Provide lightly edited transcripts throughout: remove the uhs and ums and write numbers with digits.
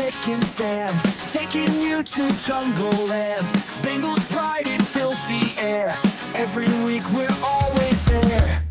Mick and Sam, taking you to Jungle Land. Bengals pride, it fills the air. Every week we're always there.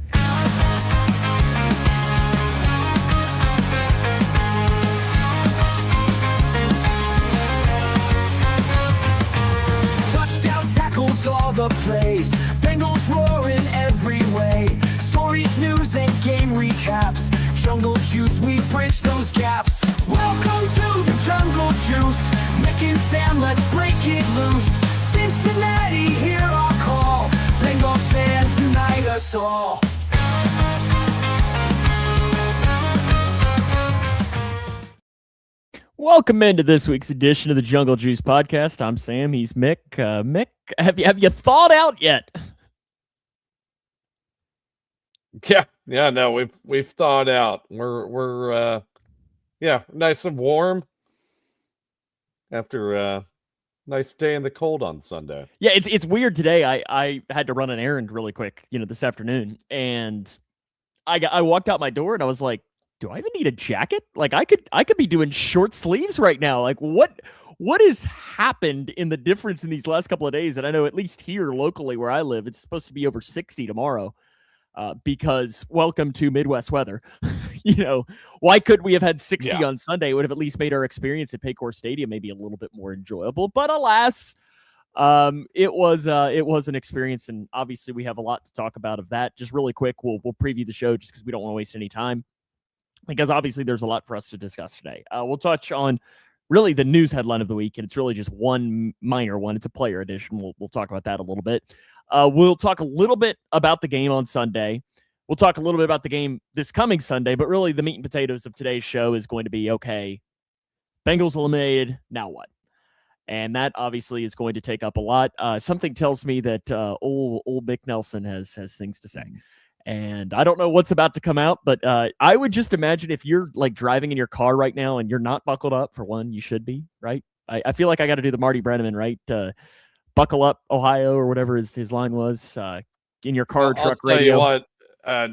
Touchdowns, tackles, all the plays. Bengals roaring every way. Stories, news, and game recaps. Jungle Juice, we bridge those gaps. Welcome to the Jungle Juice. Mick and Sam, let's break it loose. Cincinnati, hear our call. Bengals fans, unite us all. Welcome into this week's edition of the Jungle Juice podcast. I'm Sam. He's Mick. Mick, have you thawed out yet? Yeah, no, we've thawed out. We're nice and warm after a nice day in the cold on Sunday. Yeah, it's weird today. I had to run an errand really quick, this afternoon, and I walked out my door and I was like, do I even need a jacket? Like I could be doing short sleeves right now. Like what has happened in the difference in these last couple of days? And I know at least here locally where I live, it's supposed to be over 60 tomorrow. Because welcome to Midwest weather. Why couldn't we have had 60 on Sunday? It would have at least made our experience at Paycor Stadium maybe a little bit more enjoyable. But alas, it was an experience, and obviously we have a lot to talk about of that. Just really quick, we'll preview the show just because we don't want to waste any time, because obviously there's a lot for us to discuss today. We'll touch on really the news headline of the week, and it's really just one minor one. It's a player edition. We'll talk about that a little bit. We'll talk a little bit about the game on Sunday. We'll talk a little bit about the game this coming Sunday, but really the meat and potatoes of today's show is going to be, okay, Bengals eliminated, now what? And that obviously is going to take up a lot. Something tells me that old Mick Nelson has things to say. And I don't know what's about to come out, but I would just imagine if you're like driving in your car right now and you're not buckled up, for one, you should be, right? I feel like I got to do the Marty Brenneman, right? Buckle up, Ohio, or whatever his line was, in your car, truck, I'll tell radio. you what,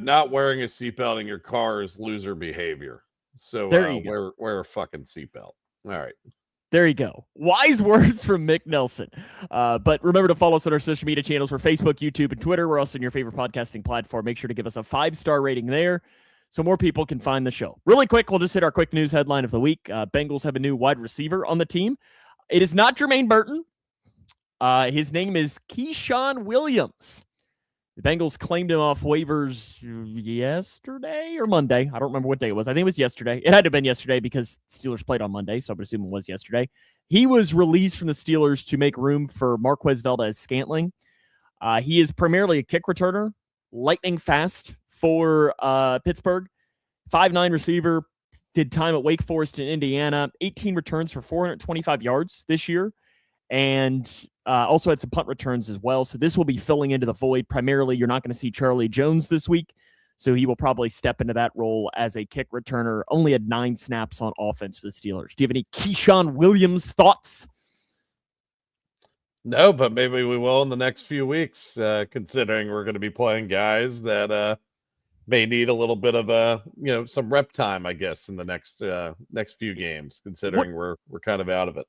not wearing a seatbelt in your car is loser behavior. So wear a fucking seatbelt. All right. There you go. Wise words from Mick Nelson. But remember to follow us on our social media channels. We're Facebook, YouTube, and Twitter. We're also on your favorite podcasting platform. Make sure to give us a 5-star rating there so more people can find the show. Really quick, we'll just hit our quick news headline of the week. Bengals have a new wide receiver on the team. It is not Jermaine Burton. His name is Keyshawn Williams. The Bengals claimed him off waivers yesterday or Monday. I don't remember what day it was. I think it was yesterday. It had to have been yesterday because Steelers played on Monday, so I would assume it was yesterday. He was released from the Steelers to make room for Marquez Valdez-Scantling. He is primarily a kick returner, lightning fast for Pittsburgh. 5'9" receiver, did time at Wake Forest in Indiana. 18 returns for 425 yards this year. And also had some punt returns as well. So this will be filling into the void. Primarily, you're not going to see Charlie Jones this week. So he will probably step into that role as a kick returner. Only had 9 snaps on offense for the Steelers. Do you have any Keyshawn Williams thoughts? No, but maybe we will in the next few weeks, considering we're going to be playing guys that may need a little bit of some rep time, I guess, in the next few games, considering we're kind of out of it.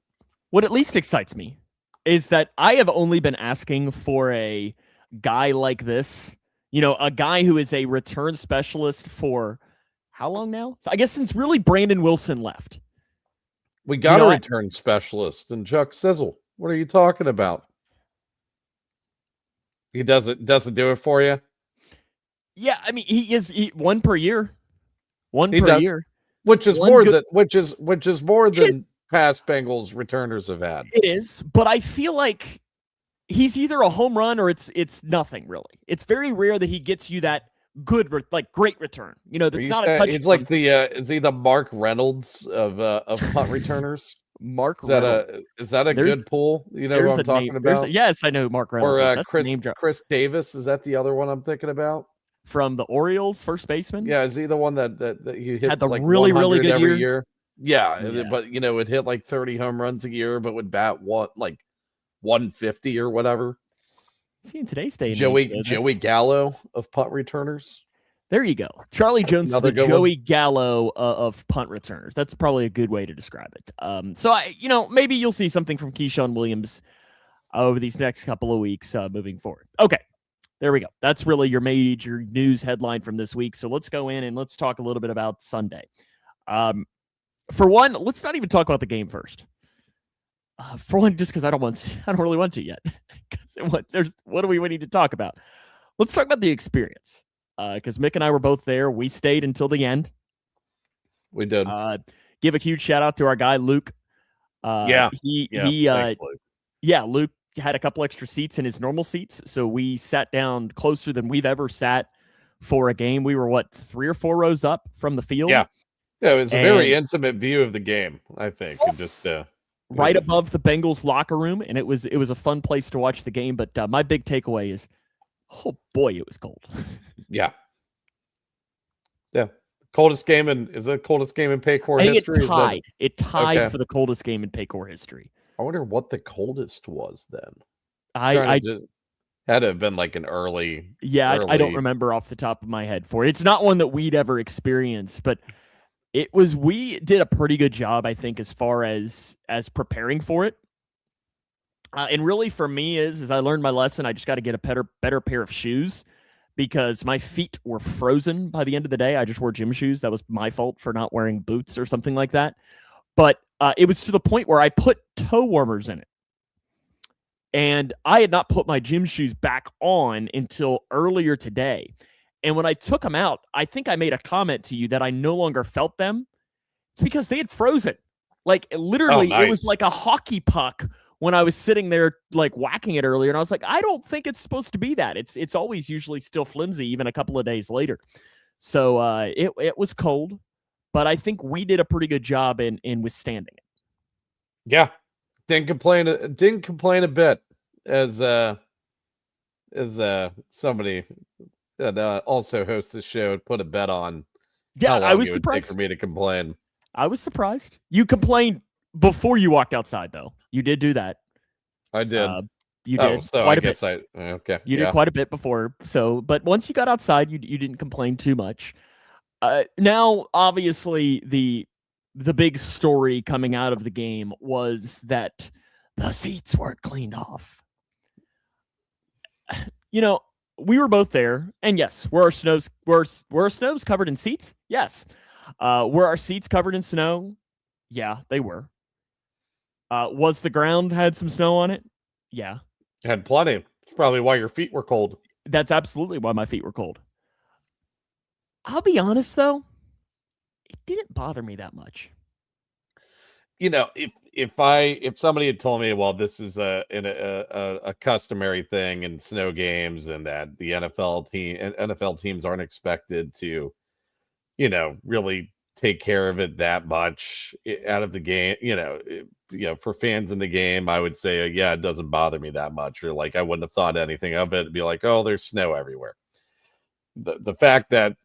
What at least excites me is that I have only been asking for a guy like this, a guy who is a return specialist for how long now? So I guess since really Brandon Wilson left. We got a return specialist in Chuck Sizzle. What are you talking about? He doesn't do it for you? Yeah, I mean he one per year. One per year. Which is more than past Bengals returners have had. It is, but I feel like he's either a home run or it's nothing really. It's very rare that he gets you that good, great return. That's not a touchdown. It's like is he the Mark Reynolds of punt returners? Is that a good pull? You know what I'm talking about? Yes, I know Mark Reynolds. Or Chris Davis, is that the other one I'm thinking about? From the Orioles, first baseman? Yeah, is he the one that he hits had the really good every year? Yeah, but would hit like 30 home runs a year, but would bat 150 or whatever. See, in today's day, Joey Gallo of punt returners. There you go. Charlie Jones, Another the good Joey Gallo of punt returners. That's probably a good way to describe it. So maybe you'll see something from Keyshawn Williams over these next couple of weeks moving forward. Okay, there we go. That's really your major news headline from this week. So let's go in and let's talk a little bit about Sunday. For one, let's not even talk about the game first. For one, just because I don't really want to yet. What do we need to talk about? Let's talk about the experience. Because Mick and I were both there. We stayed until the end. We did. Give a huge shout out to our guy Luke. Thanks, Luke. Luke had a couple extra seats in his normal seats, so we sat down closer than we've ever sat for a game. We were 3 or 4 rows up from the field. Yeah, it was a very intimate view of the game, I think, and just right above the Bengals locker room, and it was a fun place to watch the game. But my big takeaway is, oh boy, it was cold. Yeah. Coldest game in Paycor history? It tied for the coldest game in Paycor history. I wonder what the coldest was then. I had to have been like an early. Yeah, I don't remember off the top of my head for it. It's not one that we'd ever experienced, but we did a pretty good job, I think, as far as preparing for it. And really for me is I learned my lesson. I just got to get a better pair of shoes because my feet were frozen by the end of the day. I just wore gym shoes. That was my fault for not wearing boots or something like that. But it was to the point where I put toe warmers in it. And I had not put my gym shoes back on until earlier today. And when I took them out, I think I made a comment to you that I no longer felt them. It's because they had frozen. Like literally, nice. It was like a hockey puck when I was sitting there like whacking it earlier. And I was like, I don't think it's supposed to be that. It's always usually still flimsy, even a couple of days later. So it was cold, but I think we did a pretty good job in withstanding it. Yeah. Didn't complain a bit as somebody that also hosts the show put a bet on. Yeah, I was it would surprised take for me to complain. I was surprised. You complained before you walked outside, though. You did do that. I did. You did. So quite I guess bit. okay. You did quite a bit before. So, but once you got outside, you didn't complain too much. Now, obviously, the big story coming out of the game was that the seats weren't cleaned off. We were both there, and yes, were our snows covered in seats? Yes. Were our seats covered in snow? Yeah, they were. Was the ground had some snow on it? Yeah. Had plenty. It's probably why your feet were cold. That's absolutely why my feet were cold. I'll be honest, though, it didn't bother me that much. If somebody had told me, well, this is a customary thing in snow games, and that the NFL teams aren't expected to, really take care of it that much out of the game, for fans in the game, I would say, yeah, it doesn't bother me that much, or like I wouldn't have thought anything of it. It'd be like, oh, there's snow everywhere. The fact that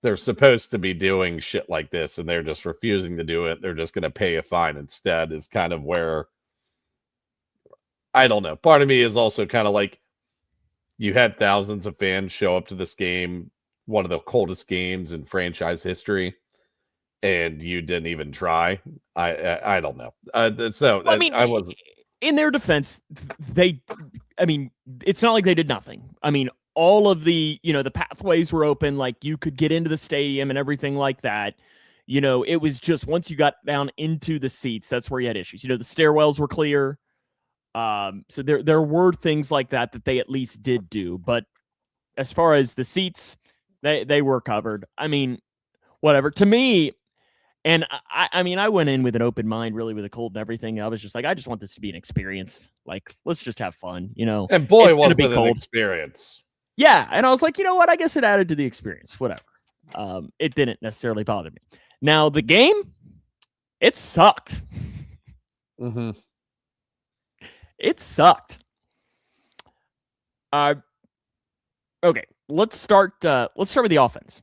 they're supposed to be doing shit like this and they're just refusing to do it, they're just going to pay a fine instead, is kind of where, I don't know. Part of me is also kind of like, you had thousands of fans show up to this game, one of the coldest games in franchise history, and you didn't even try. I don't know. I wasn't. In their defense, it's not like they did nothing. I mean, all of the pathways were open, like you could get into the stadium and everything like that. It was just once you got down into the seats, that's where you had issues. The stairwells were clear. So there were things like that they at least did do. But as far as the seats, they were covered. I mean, whatever. To me, and I went in with an open mind, really, with the cold and everything. I was just like, I just want this to be an experience. Like, let's just have fun, And boy, was it an experience. Yeah, and I was like, you know what? I guess it added to the experience. Whatever. It didn't necessarily bother me. Now, the game, it sucked. Mm-hmm. It sucked. Okay, let's start with the offense.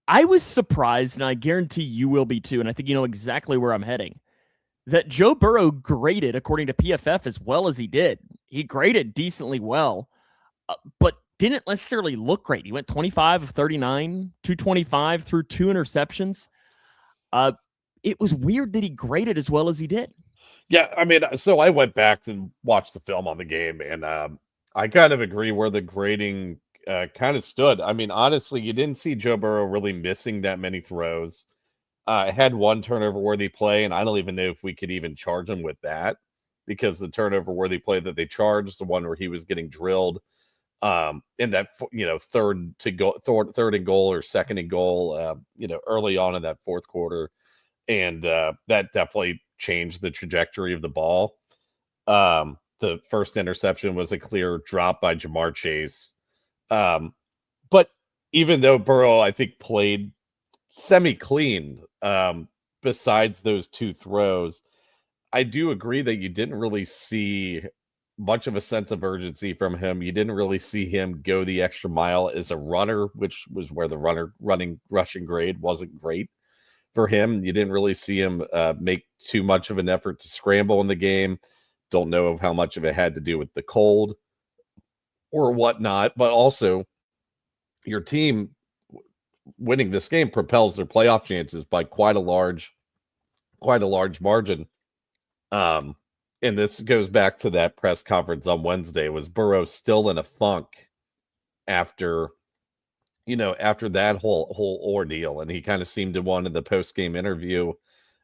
I was surprised, and I guarantee you will be too, and I think you know exactly where I'm heading, that Joe Burrow graded, according to PFF, as well as he did. He graded decently well, but didn't necessarily look great. He went 25 of 39, 225 through 2 interceptions. It was weird that he graded as well as he did. Yeah, I mean, so I went back and watched the film on the game, and I kind of agree where the grading kind of stood. I mean, honestly, you didn't see Joe Burrow really missing that many throws. Had one turnover-worthy play, and I don't even know if we could even charge him with that, because the turnover-worthy play that they charged, the one where he was getting drilled in that third and goal or second and goal, early on in that fourth quarter, and that definitely changed the trajectory of the ball. The first interception was a clear drop by Jamar Chase, but even though Burrow, I think, played semi-clean, besides those 2 throws, I do agree that you didn't really see much of a sense of urgency from him. You didn't really see him go the extra mile as a runner, which was where the rushing grade wasn't great for him. You didn't really see him make too much of an effort to scramble in the game. Don't know of how much of it had to do with the cold or whatnot, but also your team winning this game propels their playoff chances by quite a large margin. And this goes back to that press conference on Wednesday. Was Burrow still in a funk after that whole ordeal? And he kind of seemed to want in the post-game interview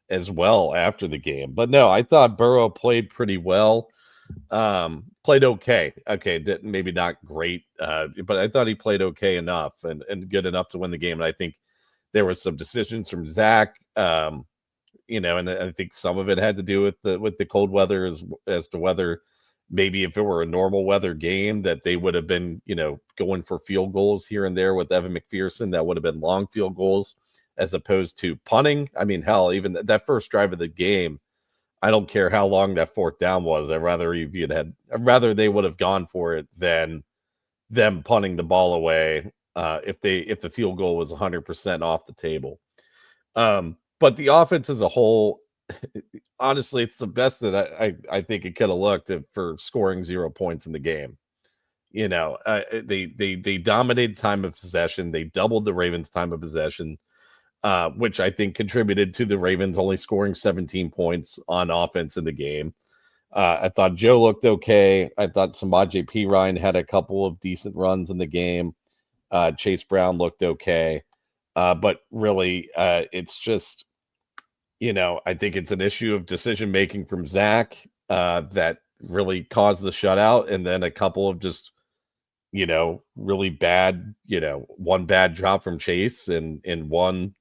as well after the game. But no, I thought Burrow played pretty well. Played okay. Okay, maybe not great, but I thought he played okay enough and good enough to win the game. And I think there was some decisions from Zac, and I think some of it had to do with the cold weather as to whether maybe if it were a normal weather game that they would have been, going for field goals here and there with Evan McPherson. That would have been long field goals as opposed to punting. I mean, hell, even that first drive of the game, I don't care how long that fourth down was. I'd rather they would have gone for it than them punting the ball away if the field goal was 100% off the table. But the offense as a whole, honestly, it's the best that I think it could have looked for scoring 0 points in the game. They dominated time of possession. They doubled the Ravens' time of possession, which I think contributed to the Ravens only scoring 17 points on offense in the game. I thought Joe looked okay. I thought Samaje Perine had a couple of decent runs in the game. Chase Brown looked okay. But really, it's just, I think it's an issue of decision-making from Zac that really caused the shutout. And then a couple of just, really bad, one bad drop from Chase and one,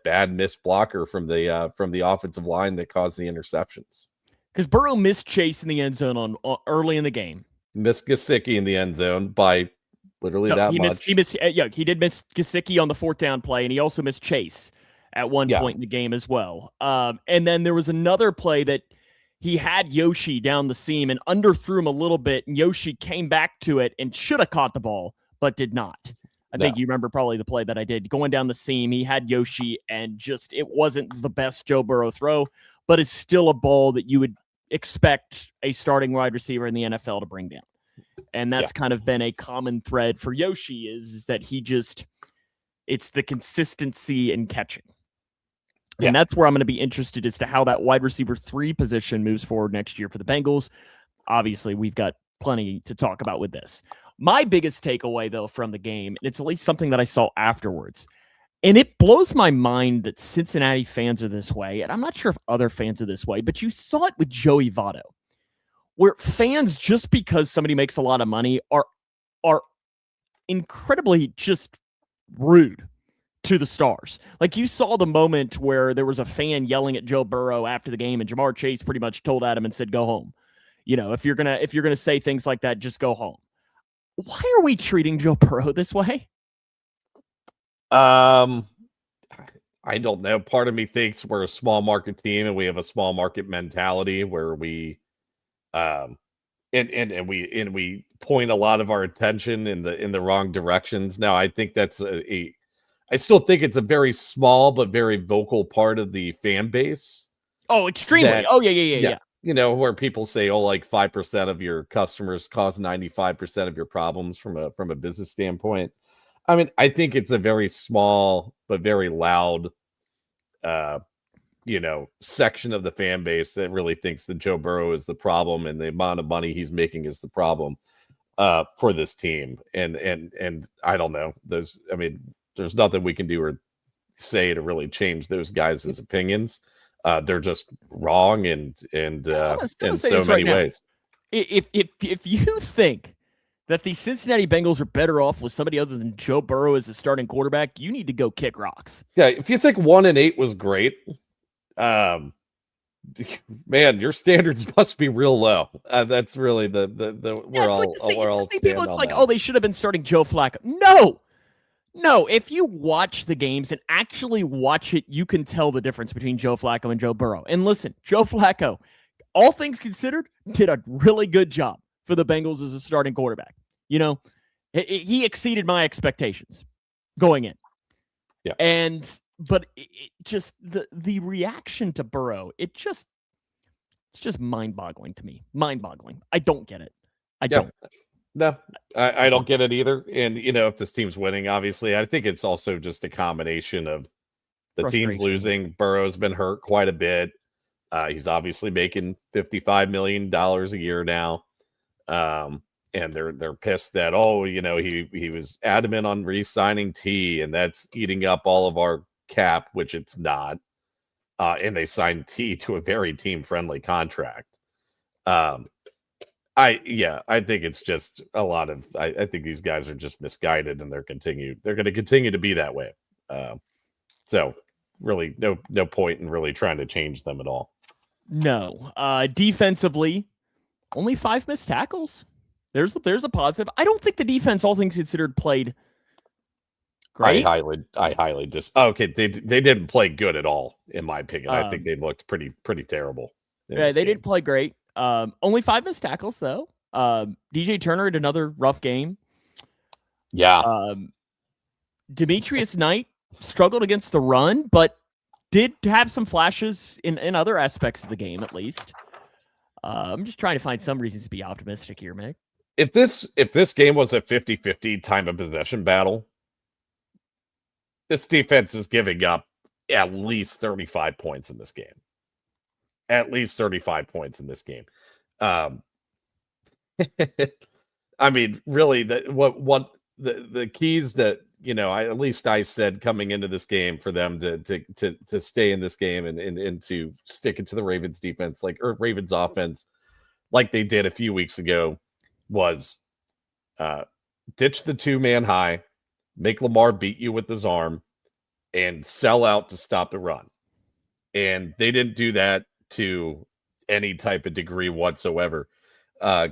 bad missed blocker from the offensive line that caused the interceptions. Because Burrow missed Chase in the end zone on early in the game. Missed Gesicki in the end zone by literally that much. He did miss Gesicki on the fourth down play, and he also missed Chase at one point in the game as well. And then there was another play that he had Yoshi down the seam and underthrew him a little bit, and Yoshi came back to it and should have caught the ball, but did not. I think you remember probably the play that I did. Going down the seam, he had Yoshi, and it wasn't the best Joe Burrow throw, but it's still a ball that you would expect a starting wide receiver in the NFL to bring down. And that's kind of been a common thread for Yoshi is that it's the consistency in catching. And that's where I'm going to be interested as to how that wide receiver 3 position moves forward next year for the Bengals. Obviously, we've got plenty to talk about with this. My biggest takeaway, though, from the game, and it's at least something that I saw afterwards, and it blows my mind that Cincinnati fans are this way, and I'm not sure if other fans are this way, but you saw it with Joey Votto, where fans, just because somebody makes a lot of money, are incredibly just rude to the stars. Like you saw the moment where there was a fan yelling at Joe Burrow after the game, and Jamar Chase pretty much told Adam and said, "Go home. If you're gonna say things like that, just go home." Why are we treating Joe Burrow this way? I don't know. Part of me thinks we're a small market team and we have a small market mentality where we and we point a lot of our attention in the wrong directions. Now, I think that's I still think it's a very small but very vocal part of the fan base. Oh, extremely. Yeah. where people say, oh, like 5% of your customers cause 95% of your problems from a business standpoint. I mean, I think it's a very small but very loud section of the fan base that really thinks that Joe Burrow is the problem and the amount of money he's making is the problem for this team. And I don't know. There's nothing we can do or say to really change those guys' opinions. They're just wrong in so many ways. If you think that the Cincinnati Bengals are better off with somebody other than Joe Burrow as a starting quarterback, you need to go kick rocks. Yeah, if you think 1-8 was great, man, your standards must be real low. That's really the people. It's like, oh, they should have been starting Joe Flacco. No. If you watch the games and actually watch it, you can tell the difference between Joe Flacco and Joe Burrow. And listen, Joe Flacco, all things considered, did a really good job for the Bengals as a starting quarterback. He exceeded my expectations going in. Yeah. But just the reaction to Burrow, it's just mind-boggling to me. Mind-boggling. I don't get it. I don't. No, I don't get it either. And, if this team's winning, obviously, I think it's also just a combination of the team's losing. Burrow's been hurt quite a bit. He's obviously making $55 million a year now. And they're pissed that, he was adamant on re-signing T, and that's eating up all of our cap, which it's not. And they signed T to a very team-friendly contract. I think it's just a lot of. I think these guys are just misguided, and they're going to continue to be that way. So really, no point in really trying to change them at all. No, defensively, only 5 missed tackles. There's a positive. I don't think the defense, all things considered, played great. I highly okay. They didn't play good at all, in my opinion. I think they looked pretty terrible. Yeah, they didn't play great. Only 5 missed tackles though. DJ Turner had another rough game. Yeah. Demetrius Knight struggled against the run, but did have some flashes in other aspects of the game, at least. I'm just trying to find some reasons to be optimistic here, Mick. If this game was a 50-50 time of possession battle, this defense is giving up at least 35 points in this game. At least 35 points in this game. I mean, really, the keys that I said coming into this game for them to stay in this game and to stick it to the Ravens defense, or Ravens offense, like they did a few weeks ago, was ditch the 2-man high, make Lamar beat you with his arm, and sell out to stop the run. And they didn't do that to any type of degree whatsoever,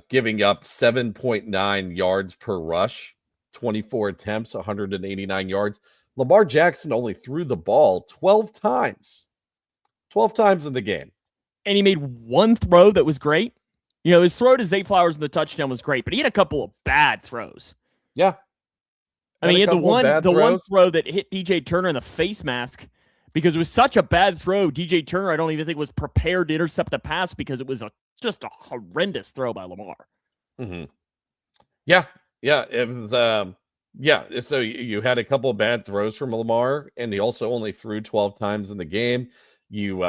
giving up 7.9 yards per rush, 24 attempts, 189 yards. Lamar Jackson only threw the ball 12 times in the game. And he made one throw that was great. His throw to Zay Flowers in the touchdown was great, but he had a couple of bad throws. Yeah. I mean, he had the one throw that hit DJ Turner in the face mask because it was such a bad throw. DJ Turner, I don't even think was prepared to intercept the pass because it was just a horrendous throw by Lamar. Mm-hmm. Yeah. It was, so you had a couple of bad throws from Lamar, and he also only threw 12 times in the game. You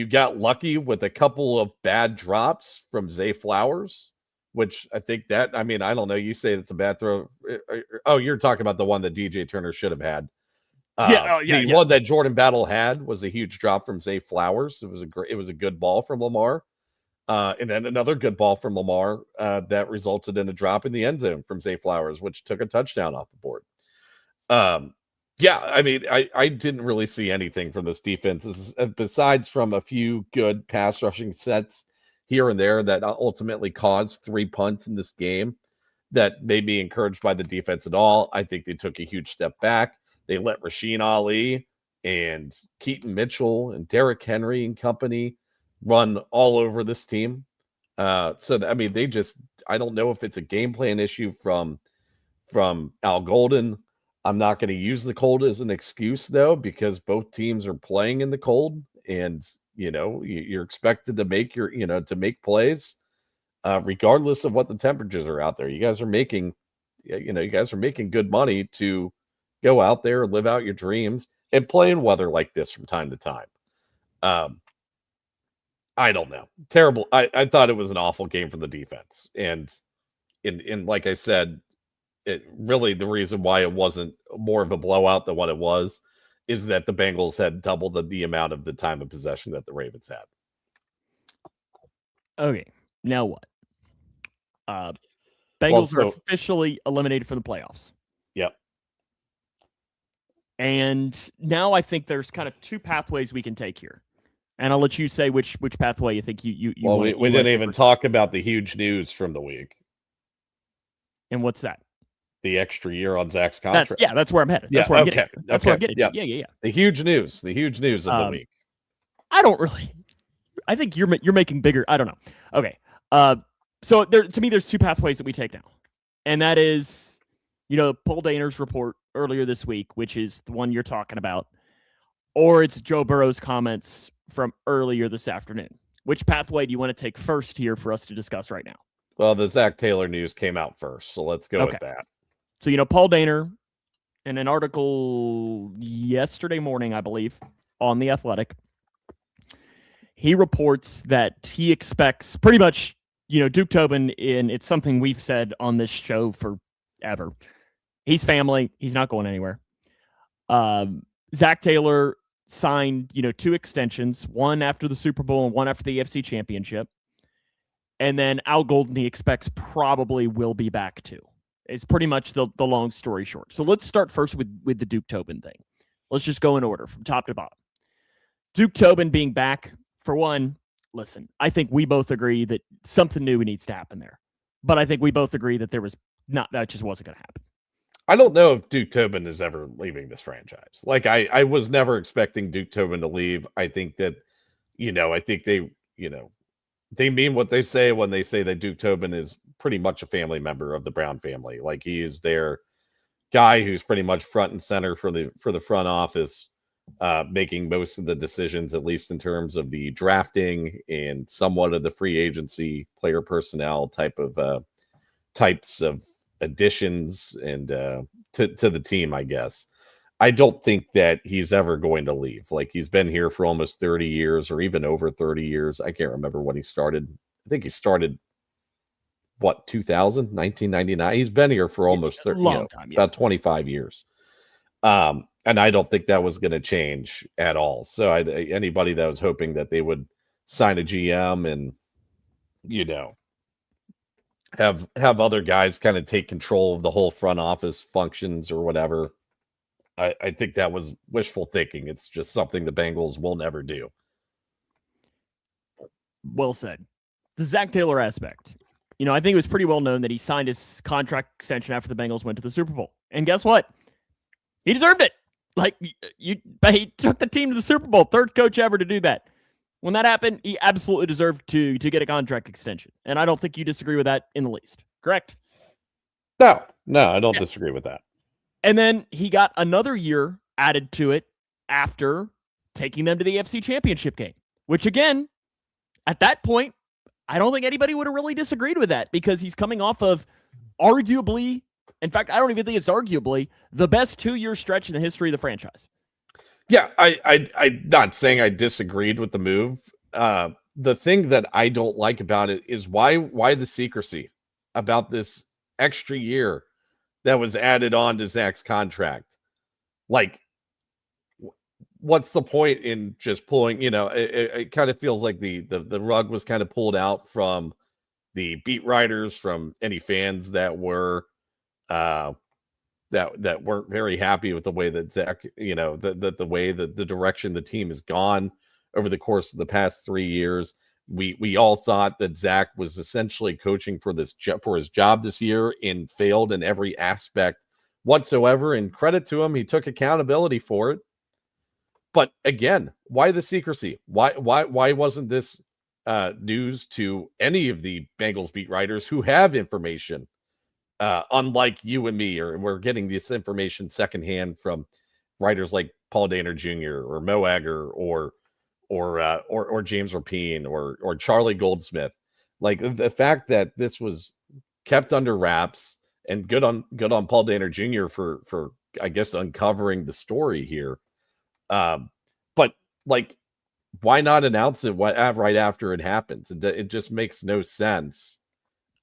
got lucky with a couple of bad drops from Zay Flowers, which I think I don't know. You say it's a bad throw. Oh, you're talking about the one that DJ Turner should have had. The one that Jordan Battle had was a huge drop from Zay Flowers. It was a good ball from Lamar. And then another good ball from Lamar that resulted in a drop in the end zone from Zay Flowers, which took a touchdown off the board. I didn't really see anything from this defense besides from a few good pass rushing sets here and there that ultimately caused 3 punts in this game that made me encouraged by the defense at all. I think they took a huge step back. They let Rasheen Ali and Keaton Mitchell and Derrick Henry and company run all over this team. I don't know if it's a game plan issue from Al Golden. I'm not going to use the cold as an excuse, though, because both teams are playing in the cold. And, You're expected to make to make plays, regardless of what the temperatures are out there. You guys are making good money to go out there and live out your dreams and play in weather like this from time to time. I don't know. Terrible. I thought it was an awful game for the defense. And like I said, it really the reason why it wasn't more of a blowout than what it was is that the Bengals had double the amount of the time of possession that the Ravens had. Okay. Now what? Bengals are officially eliminated from the playoffs. Yep. And now I think there's kind of two pathways we can take here. And I'll let you say which pathway you think you well, we didn't even talk about the huge news from the week. And what's that? The extra year on Zac's contract. That's where I'm headed. That's where I'm getting. That's where I'm getting. Yeah. Yeah. The huge news of the week. I think you're making bigger. I don't know. Okay. So to me, there's two pathways that we take now. And that is, Paul Dehner's report earlier this week, which is the one you're talking about, or it's Joe Burrow's comments from earlier this afternoon. Which pathway do you want to take first here for us to discuss right now? Well, the Zac Taylor news came out first, so let's go with that. So, Paul Dehner, in an article yesterday morning, I believe, on The Athletic, he reports that he expects pretty much, Duke Tobin, and it's something we've said on this show forever. He's family. He's not going anywhere. Zac Taylor signed, 2 extensions, one after the Super Bowl and one after the AFC Championship. And then Al Golden, he expects probably will be back too. It's pretty much the long story short. So let's start first with the Duke Tobin thing. Let's just go in order from top to bottom. Duke Tobin being back, for one, listen, I think we both agree that something new needs to happen there. But I think we both agree that that just wasn't going to happen. I don't know if Duke Tobin is ever leaving this franchise. Like I was never expecting Duke Tobin to leave. I think that, they mean what they say when they say that Duke Tobin is pretty much a family member of the Brown family. Like he is their guy who's pretty much front and center for the front office, making most of the decisions, at least in terms of the drafting and somewhat of the free agency player personnel types of additions and to the team, I guess. I don't think that he's ever going to leave. Like he's been here for almost 30 years or even over 30 years. I can't remember when he started. I think he started 1999. He's been here for almost 30, long time, about 25 years. And I don't think that was going to change at all. So anybody that was hoping that they would sign a GM and, have other guys kind of take control of the whole front office functions or whatever, I think that was wishful thinking. It's just something the Bengals will never do. Well said. The Zac Taylor aspect. I think it was pretty well known that he signed his contract extension after the Bengals went to the Super Bowl. And guess what? He deserved it. He took the team to the Super Bowl, third coach ever to do that. When that happened, he absolutely deserved to get a contract extension. And I don't think you disagree with that in the least. Correct? No, I don't disagree with that. And then he got another year added to it after taking them to the AFC Championship game, which again, at that point, I don't think anybody would have really disagreed with that because he's coming off of arguably, in fact, I don't even think it's arguably, the best 2-year stretch in the history of the franchise. Yeah, I'm not saying I disagreed with the move. The thing that I don't like about it is why the secrecy about this extra year that was added on to Zac's contract. Like, what's the point in just pulling, it kind of feels like the rug was kind of pulled out from the beat writers, from any fans that were that weren't very happy with the way that Zac, the way that the direction the team has gone over the course of the past 3 years. We all thought that Zac was essentially coaching for his job this year and failed in every aspect whatsoever. And credit to him, he took accountability for it. But again, why the secrecy? Why wasn't this news to any of the Bengals beat writers who have information? Unlike you and me, or we're getting this information secondhand from writers like Paul Dehner Jr. or Mo Egger or James Rapine or Charlie Goldsmith. Like the fact that this was kept under wraps, and good on Paul Dehner Jr. for I guess uncovering the story here. But like, why not announce it right after it happens? It just makes no sense.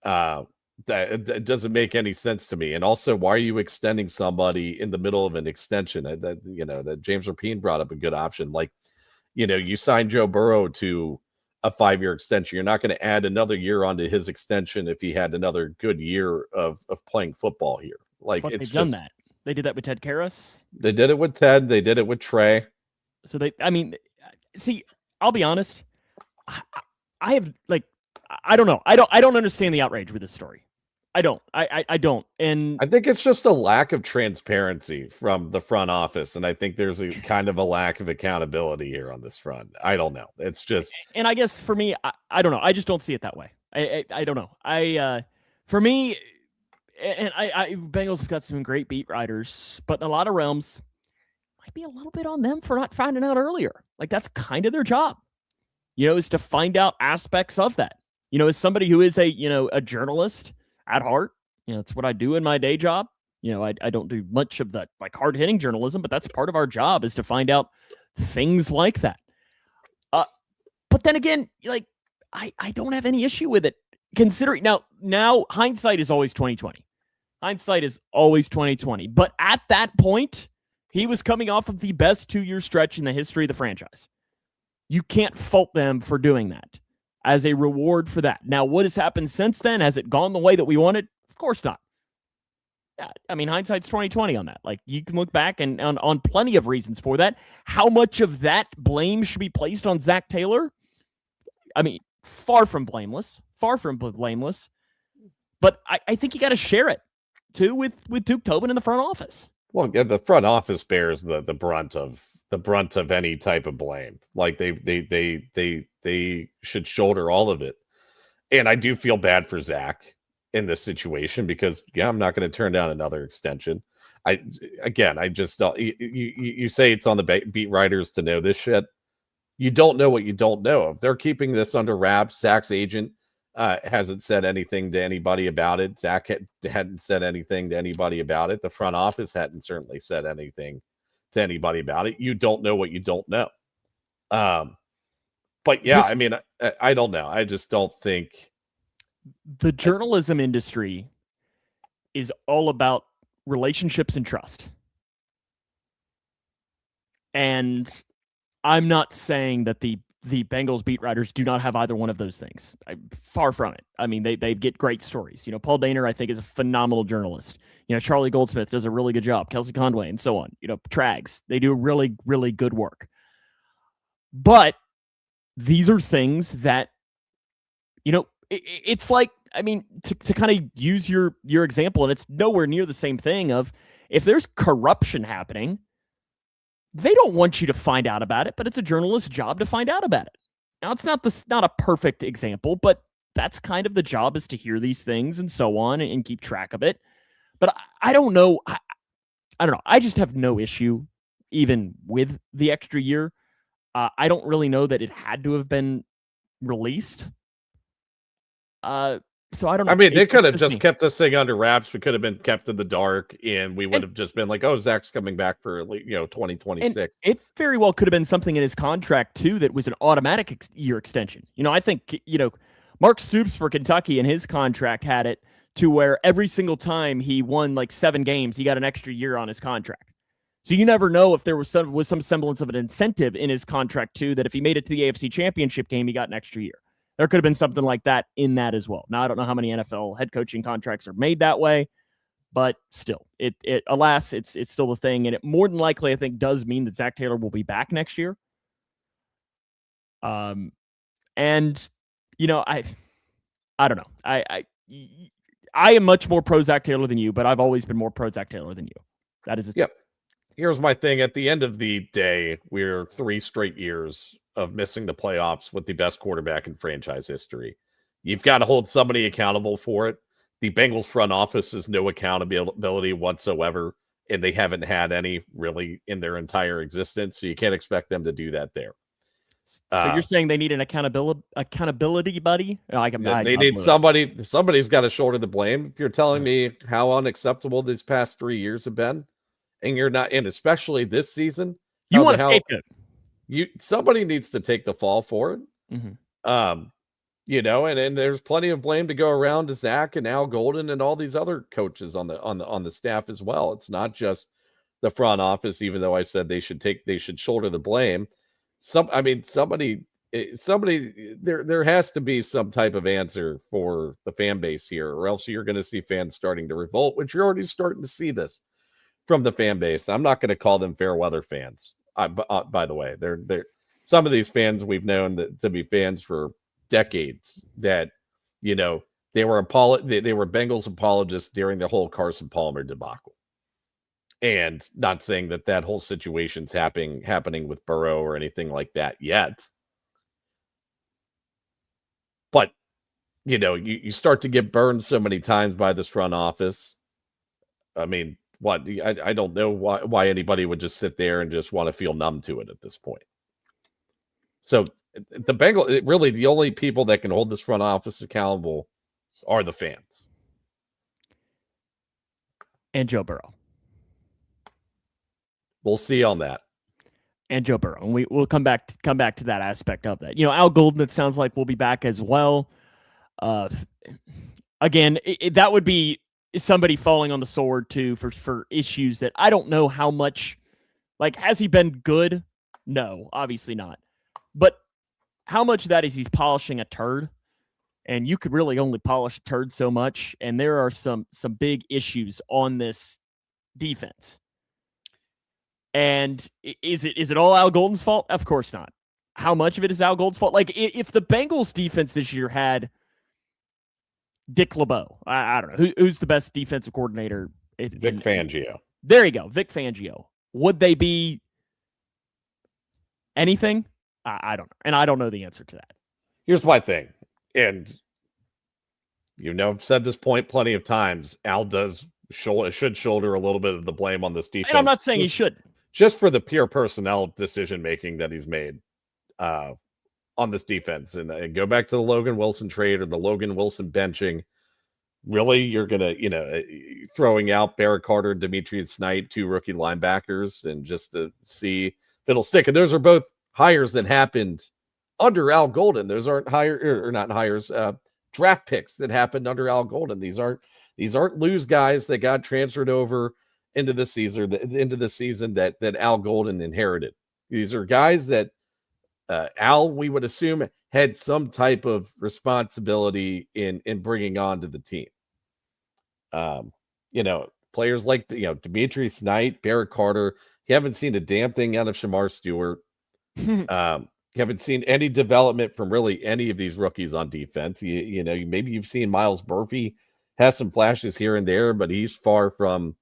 It doesn't make any sense to me. And also, why are you extending somebody in the middle of an extension? That James Rapine brought up a good option. Like, you signed Joe Burrow to a 5-year extension. You're not going to add another year onto his extension if he had another good year of playing football here. Like, But it's they've done that. They did that with Ted Karras. They did it with Ted. They did it with Trey. So see, I'll be honest. I have I don't know. I don't understand the outrage with this story. I don't. I don't. And I think it's just a lack of transparency from the front office. And I think there's a kind of a lack of accountability here on this front. I don't know. It's just. And I guess for me, I don't know. I just don't see it that way. I don't know. For me, and Bengals have got some great beat writers, but in a lot of realms, might be a little bit on them for not finding out earlier. Like, that's kind of their job, is to find out aspects of that. As somebody who is a journalist at heart, it's what I do in my day job. I don't do much of that like hard hitting journalism, but that's part of our job, is to find out things like that. But then again, like, I don't have any issue with it, considering now hindsight is always 2020. Hindsight is always 2020. But at that point, he was coming off of the best 2-year stretch in the history of the franchise. You can't fault them for doing that as a reward for that. Now, what has happened since then? Has it gone the way that we wanted? Of course not. Yeah, I mean, hindsight's 2020 on that. Like, you can look back and on plenty of reasons for that. How much of that blame should be placed on Zac Taylor? I mean, far from blameless. But I think you got to share it too with Duke Tobin in the front office. Well, yeah, the front office bears the brunt of any type of blame. Like, they should shoulder all of it. And I do feel bad for Zac in this situation, because I'm not going to turn down another extension. I just don't. You say it's on the beat writers to know this shit. You don't know what you don't know. If they're keeping this under wraps, Zac's agent hasn't said anything to anybody about it. Zac hadn't said anything to anybody about it. The front office hadn't certainly said anything to anybody about it. You don't know what you don't know. But yeah, I mean, I don't know. I just don't think the journalism industry is all about relationships and trust. And I'm not saying that the Bengals beat writers do not have either one of those things. Far from it. I mean, they get great stories. Paul Dehner, I think, is a phenomenal journalist. Charlie Goldsmith does a really good job. Kelsey Conway and so on. Trags, they do really, really good work. But these are things that, it's like, I mean, to kind of use your example, and it's nowhere near the same thing of, if there's corruption happening, they don't want you to find out about it, but it's a journalist's job to find out about it. Now, it's not a perfect example, but that's kind of the job, is to hear these things and so on and keep track of it. But I don't know. I don't know. I just have no issue even with the extra year. I don't really know that it had to have been released. So I don't know. I mean, they could have just kept this thing under wraps. We could have been kept in the dark, and we would have just been like, "Oh, Zac's coming back for 2026." It very well could have been something in his contract too that was an automatic year extension. I think Mark Stoops for Kentucky in his contract had it to where every single time he won like 7 games, he got an extra year on his contract. So you never know if there was some semblance of an incentive in his contract too, that if he made it to the AFC Championship game, he got an extra year. There could have been something like that in that as well. Now, I don't know how many NFL head coaching contracts are made that way, but still, alas, it's still a thing. And it more than likely, I think, does mean that Zac Taylor will be back next year. And, I don't know. I am much more pro Zac Taylor than you, but I've always been more pro Zac Taylor than you. That is Yep. Here's my thing. At the end of the day, we're 3 straight years of missing the playoffs with the best quarterback in franchise history. You've got to hold somebody accountable for it. The Bengals front office has no accountability whatsoever, and they haven't had any really in their entire existence, so you can't expect them to do that there. So you're saying they need an accountability buddy? They need somebody. Somebody's got to shoulder the blame. If you're telling me how unacceptable these past 3 years have been, and you're not, and especially this season, you want a scapegoat. Somebody needs to take the fall for it. Mm-hmm. And there's plenty of blame to go around to Zac and Al Golden and all these other coaches on the staff as well. It's not just the front office, even though I said they should shoulder the blame. Somebody, there has to be some type of answer for the fan base here, or else you're going to see fans starting to revolt, which you're already starting to see this from the fan base. I'm not going to call them fair weather fans. By the way, they're some of these fans we've known to be fans for decades. That they were Bengals apologists during the whole Carson Palmer debacle. And not saying that whole situation's happening with Burrow or anything like that yet. But, you start to get burned so many times by this front office. I mean, I don't know why anybody would just sit there and just want to feel numb to it at this point. So the Bengals, really the only people that can hold this front office accountable are the fans. And Joe Burrow. We'll see on that. And Joe Burrow. And we'll come back to that aspect of that. Al Golden, it sounds like, will be back as well. Again, that would be somebody falling on the sword too for issues that I don't know how much. Like, has he been good? No, obviously not. But how much of that is he's polishing a turd? And you could really only polish a turd so much. And there are some big issues on this defense. And is it all Al Golden's fault? Of course not. How much of it is Al Golden's fault? Like, if the Bengals defense this year had Dick LeBeau, I don't know. Who's the best defensive coordinator? Vic Fangio. There you go. Vic Fangio. Would they be anything? I don't know. And I don't know the answer to that. Here's my thing. And, I've said this point plenty of times. Al should shoulder a little bit of the blame on this defense. And I'm not saying he should. Just for the pure personnel decision-making that he's made on this defense. And go back to the Logan Wilson trade or the Logan Wilson benching. Really, you're going to, throwing out Barrett Carter and Demetrius Knight, 2 rookie linebackers, and just to see if it'll stick. And those are both hires that happened under Al Golden. Those aren't draft picks that happened under Al Golden. These aren't loose guys that got transferred over into the season that Al Golden inherited. These are guys that Al, we would assume, had some type of responsibility in bringing on to the team. Players like Demetrius Knight, Barrett Carter. You haven't seen a damn thing out of Shamar Stewart. You haven't seen any development from really any of these rookies on defense. Maybe you've seen Miles Murphy has some flashes here and there, but he's far from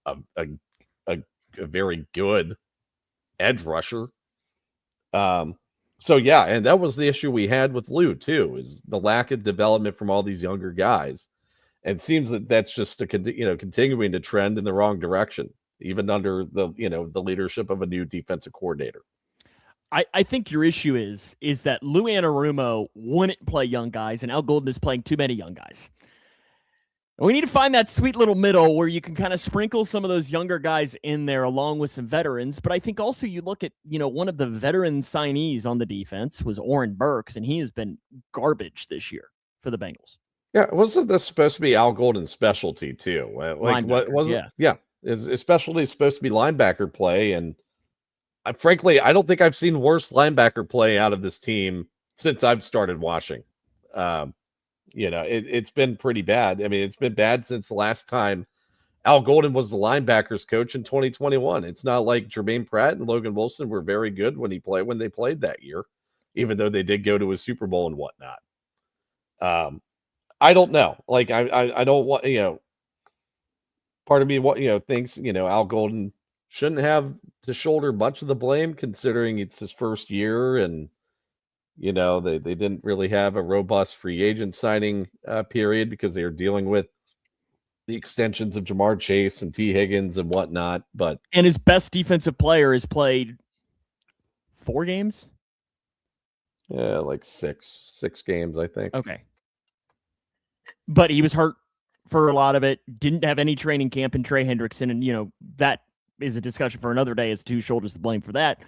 a very good edge rusher. So yeah, and that was the issue we had with Lou too, is the lack of development from all these younger guys. And it seems that that's just continuing to trend in the wrong direction, even under the leadership of a new defensive coordinator. I think your issue is that Lou Anarumo wouldn't play young guys, and Al Golden is playing too many young guys. And we need to find that sweet little middle where you can kind of sprinkle some of those younger guys in there along with some veterans. But I think also you look at, one of the veteran signees on the defense was Oren Burks, and he has been garbage this year for the Bengals. Yeah, wasn't this supposed to be Al Golden's specialty too? What was it? Yeah, his specialty is supposed to be linebacker play, and frankly, I don't think I've seen worse linebacker play out of this team since I've started watching. It's been pretty bad. I mean, it's been bad since the last time Al Golden was the linebackers coach in 2021. It's not like Jermaine Pratt and Logan Wilson were very good when they played that year, even though they did go to a Super Bowl and whatnot. I don't know. Like, I don't want, part of me, thinks, Al Golden shouldn't have to shoulder much of the blame, considering it's his first year and, they didn't really have a robust free agent signing period because they were dealing with the extensions of Jamar Chase and T. Higgins and whatnot. And his best defensive player has played 4 games. Yeah, like six games, I think. Okay. But he was hurt for a lot of it, didn't have any training camp in Trey Hendrickson. And, that is a discussion for another day as to who shoulders the blame for that.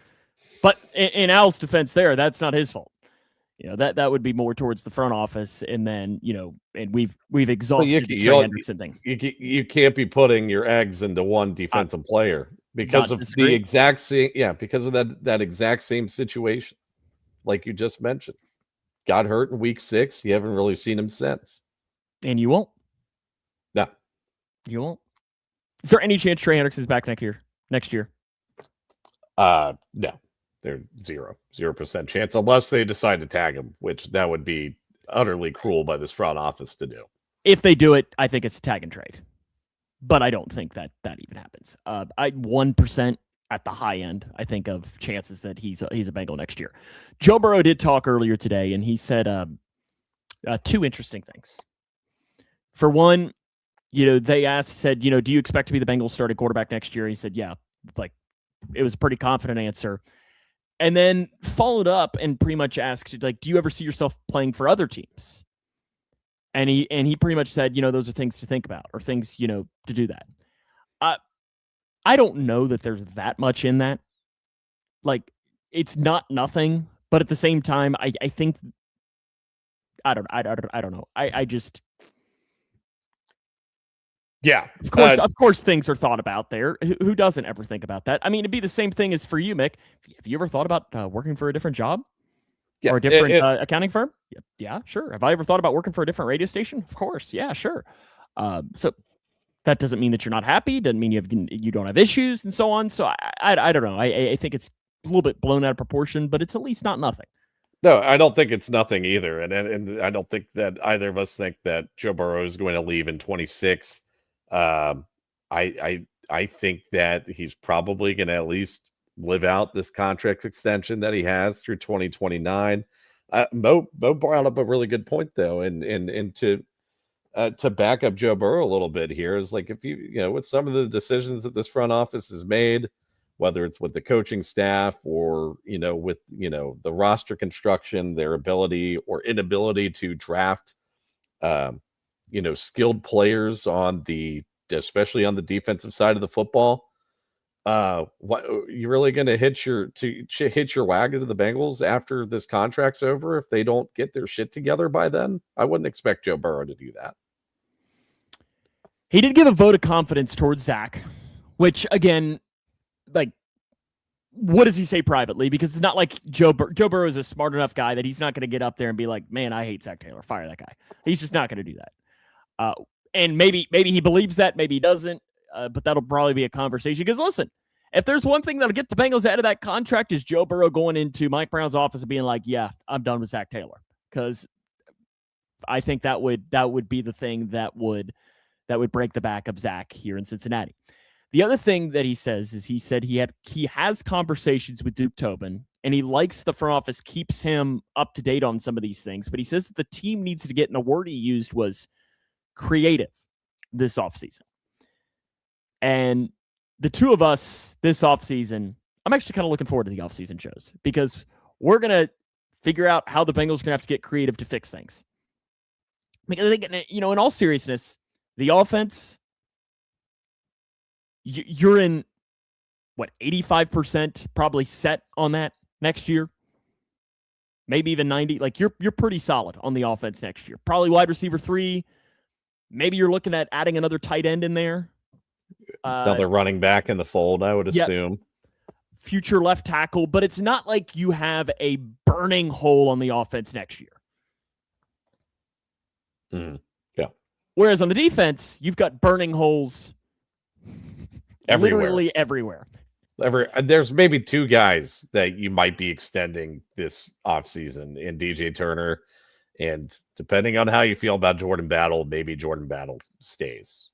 But in Al's defense there, that's not his fault. That would be more towards the front office. And then, and we've exhausted the Trey Hendrickson thing. You can't be putting your eggs into one defensive player because of the exact same, because of that exact same situation. Like you just mentioned, got hurt in week 6. You haven't really seen him since. And you won't. No. You won't. Is there any chance Trey Hendrickson's back next year? No. There's 0% chance unless they decide to tag him, which that would be utterly cruel by this front office to do. If they do it, I think it's a tag and trade. But I don't think that even happens. 1% at the high end, I think, of chances that he's a Bengal next year. Joe Burrow did talk earlier today, and he said 2 interesting things. For one, they said, do you expect to be the Bengals starting quarterback next year? He said, yeah. Like, it was a pretty confident answer. And then followed up and pretty much asked, like, do you ever see yourself playing for other teams? And he pretty much said, those are things to think about or things, to do that. I don't know that there's that much in that. Like, it's not nothing, but at the same time, I think I don't know. I just Yeah, of course, things are thought about there. Who doesn't ever think about that? I mean, it'd be the same thing as for you, Mick. Have you ever thought about working for a different job or a different accounting firm? Yeah, sure. Have I ever thought about working for a different radio station? Of course, yeah, sure. So that doesn't mean that you're not happy. Doesn't mean you don't have issues and so on. So I don't know. I think it's a little bit blown out of proportion, but it's at least not nothing. No, I don't think it's nothing either, and I don't think that either of us think that Joe Burrow is going to leave in 26. I think that he's probably going to at least live out this contract extension that he has through 2029. Mo brought up a really good point though, and to back up Joe Burrow a little bit here is like, if with some of the decisions that this front office has made, whether it's with the coaching staff or with the roster construction, their ability or inability to draft skilled players especially on the defensive side of the football. What you really going to hitch your wagon to the Bengals after this contract's over if they don't get their shit together by then? I wouldn't expect Joe Burrow to do that. He did give a vote of confidence towards Zac, which again, like, what does he say privately? Because it's not like Joe Burrow is a smart enough guy that he's not going to get up there and be like, man, I hate Zac Taylor, fire that guy. He's just not going to do that. And maybe he believes that, maybe he doesn't, but that'll probably be a conversation. Because listen, if there's one thing that'll get the Bengals out of that contract is Joe Burrow going into Mike Brown's office and being like, yeah, I'm done with Zac Taylor. Because I think that would be the thing that would break the back of Zac here in Cincinnati. The other thing that he says is he said he has conversations with Duke Tobin, and he likes the front office keeps him up to date on some of these things. But he says that the team needs to get, and the word he used was creative this offseason. And the two of us this offseason, I'm actually kind of looking forward to the offseason shows because we're going to figure out how the Bengals are going to have to get creative to fix things. Because I think, in all seriousness, the offense, you're in, 85% probably set on that next year? Maybe even 90. Like, you're pretty solid on the offense next year. Probably wide receiver 3. Maybe you're looking at adding another tight end in there. Another running back in the fold, I would assume. Future left tackle, but it's not like you have a burning hole on the offense next year. Yeah. Whereas on the defense, you've got burning holes literally everywhere. There's maybe 2 guys that you might be extending this offseason in DJ Turner. And depending on how you feel about Jordan Battle, maybe Jordan Battle stays.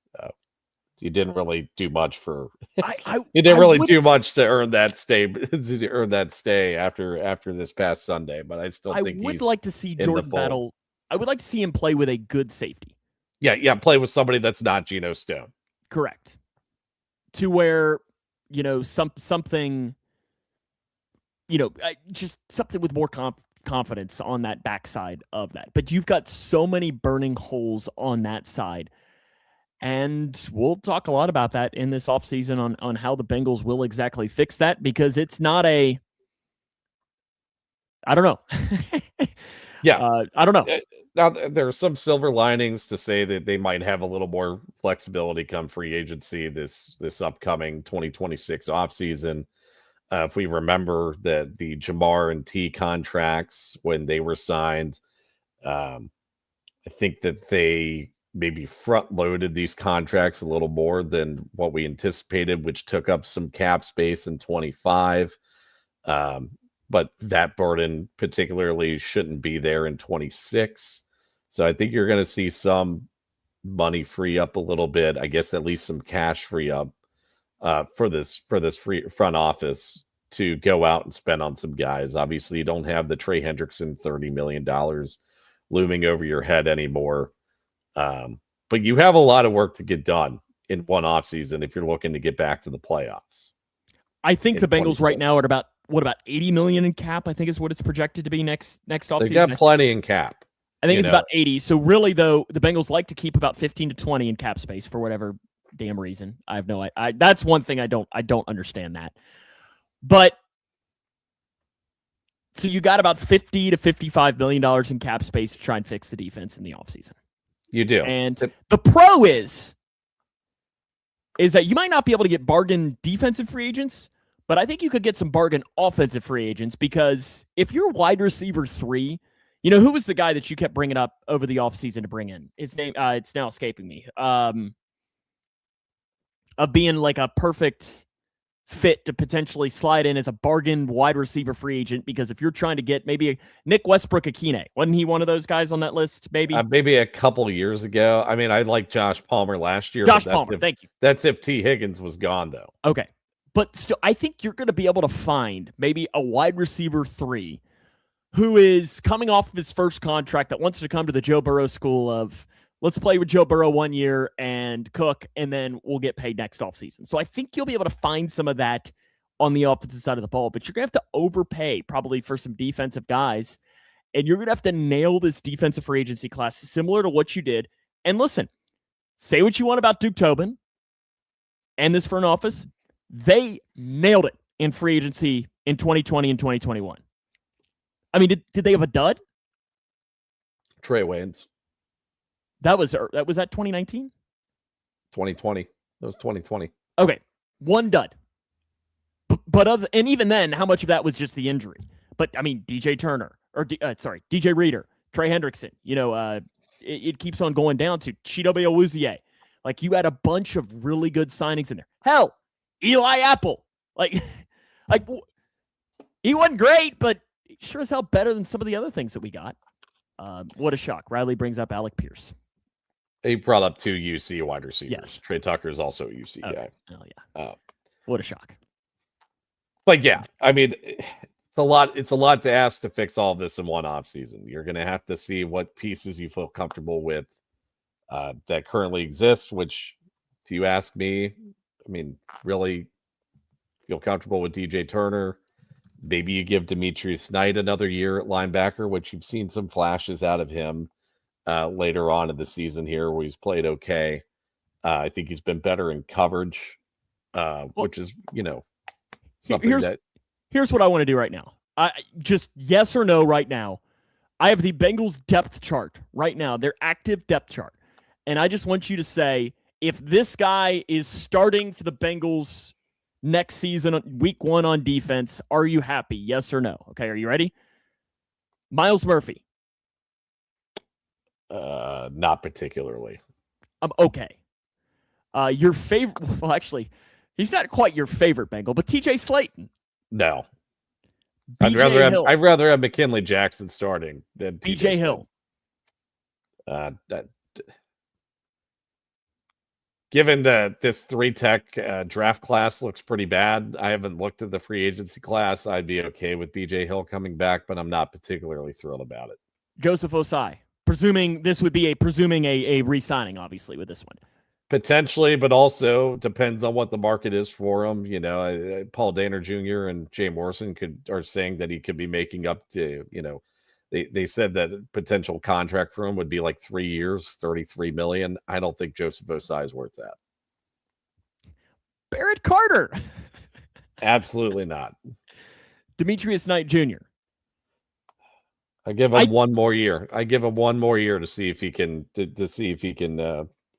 You didn't really do much for. You didn't really do much to earn that stay after this past Sunday. But I still think I would like to see Jordan Battle. I would like to see him play with a good safety. Yeah, play with somebody that's not Geno Stone. Correct. To where something. Just something with more confidence on that backside of that. But you've got so many burning holes on that side. And we'll talk a lot about that in this offseason on how the Bengals will exactly fix that, because it's not I don't know. Yeah. I don't know. Now, there are some silver linings to say that they might have a little more flexibility come free agency this upcoming 2026 offseason. If we remember that the Jamar and T contracts, when they were signed, I think that they maybe front loaded these contracts a little more than what we anticipated, which took up some cap space in 25. But that burden particularly shouldn't be there in 26. So I think you're going to see some money free up a little bit. I guess at least some cash free up for this free front office to go out and spend on some guys. Obviously, you don't have the Trey Hendrickson $30 million looming over your head anymore. But you have a lot of work to get done in one offseason if you're looking to get back to the playoffs. I think the Bengals right now are about 80 million in cap, I think is what it's projected to be next offseason. They've got plenty in cap. I think it's about 80. So really, though, the Bengals like to keep about 15 to 20 in cap space for whatever damn reason. I have no idea. That's one thing I don't understand that. But so you got about $50 to $55 million in cap space to try and fix the defense in the offseason. You do. And the pro is that you might not be able to get bargain defensive free agents, but I think you could get some bargain offensive free agents, because if you're wide receiver 3, you know, who was the guy that you kept bringing up over the offseason to bring in? His name, it's now escaping me. Of being like a perfect fit to potentially slide in as a bargain wide receiver free agent, because if you're trying to get maybe a Nick Westbrook-Akine, wasn't he one of those guys on that list? Maybe a couple of years ago. I mean, I liked Josh Palmer last year. Josh Palmer, thank you. That's if T. Higgins was gone, though. Okay. But still, I think you're going to be able to find maybe a wide receiver 3 who is coming off of his first contract that wants to come to the Joe Burrow school of, let's play with Joe Burrow 1 year and cook, and then we'll get paid next offseason. So I think you'll be able to find some of that on the offensive side of the ball, but you're going to have to overpay probably for some defensive guys, and you're going to have to nail this defensive free agency class similar to what you did. And listen, say what you want about Duke Tobin and this front office. They nailed it in free agency in 2020 and 2021. I mean, did they have a dud? Trey Waynes. That was that 2019? 2020. That was 2020. Okay. One dud. But and even then, how much of that was just the injury? But I mean, DJ Reader, Trey Hendrickson, you know, it keeps on going down to Chidobe Awuzie. Like, you had a bunch of really good signings in there. Hell, Eli Apple. Like he wasn't great, but sure as hell better than some of the other things that we got. What a shock. Riley brings up Alec Pierce. He brought up 2 UC wide receivers. Yes. Trey Tucker is also a UC guy. Oh, yeah. What a shock. But yeah, I mean, it's a lot to ask to fix all of this in one offseason. You're going to have to see what pieces you feel comfortable with that currently exist, which, if you ask me, I mean, really feel comfortable with DJ Turner. Maybe you give Demetrius Knight another year at linebacker, which you've seen some flashes out of him later on in the season here, where he's played okay. I think he's been better in coverage, which is, you know, something here's what I want to do right now. I just yes or no right now. I have the Bengals depth chart right now, their active depth chart. And I just want you to say, if this guy is starting for the Bengals next season, week 1 on defense, are you happy? Yes or no? Okay, are you ready? Myles Murphy. Not particularly. Okay. Your favorite, well, actually, he's not quite your favorite Bengal, but TJ Slayton. No. I'd rather have McKinley Jackson starting than BJ Hill. Given that this 3-tech draft class looks pretty bad, I haven't looked at the free agency class. I'd be okay with BJ Hill coming back, but I'm not particularly thrilled about it. Joseph Osai. Presuming this would be a re-signing, obviously, with this one. Potentially, but also depends on what the market is for him. You know, Paul Danner Jr. and Jay Morrison are saying that he could be making up to, you know, They said that a potential contract for him would be like 3 years, $33 million. I don't think Joseph Osai is worth that. Barrett Carter. Absolutely not. Demetrius Knight Jr. I give him one more year. I give him one more year to see if he can